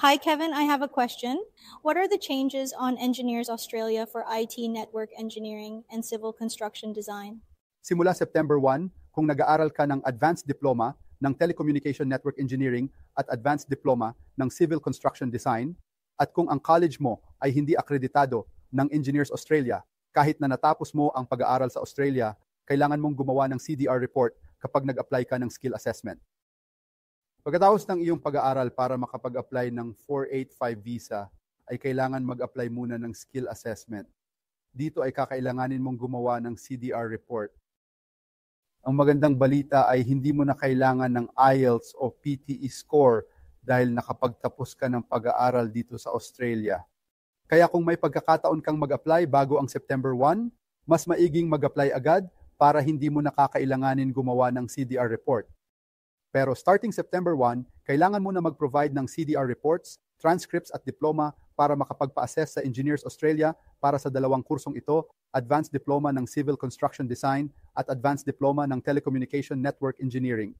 Hi, Kevin. I have a question. What are the changes on Engineers Australia for IT network engineering and civil construction design? Simula September 1, kung nag-aaral ka ng Advanced Diploma ng Telecommunication Network Engineering at Advanced Diploma ng Civil Construction Design, at kung ang college mo ay hindi akreditado ng Engineers Australia, kahit na natapos mo ang pag-aaral sa Australia, kailangan mong gumawa ng CDR report kapag nag-apply ka ng skill assessment. Pagkatapos ng iyong pag-aaral para makapag-apply ng 485 visa, ay kailangan mag-apply muna ng skill assessment. Dito ay kakailanganin mong gumawa ng CDR report. Ang magandang balita ay hindi mo na kailangan ng IELTS o PTE score dahil nakapagtapos ka ng pag-aaral dito sa Australia. Kaya kung may pagkakataon kang mag-apply bago ang September 1, mas maiging mag-apply agad para hindi mo nakakailanganin gumawa ng CDR report. Pero starting September 1, kailangan mo na mag-provide ng CDR reports, transcripts at diploma para makapagpa-assess sa Engineers Australia para sa dalawang kursong ito, Advanced Diploma ng Civil Construction Design at Advanced Diploma ng Telecommunication Network Engineering.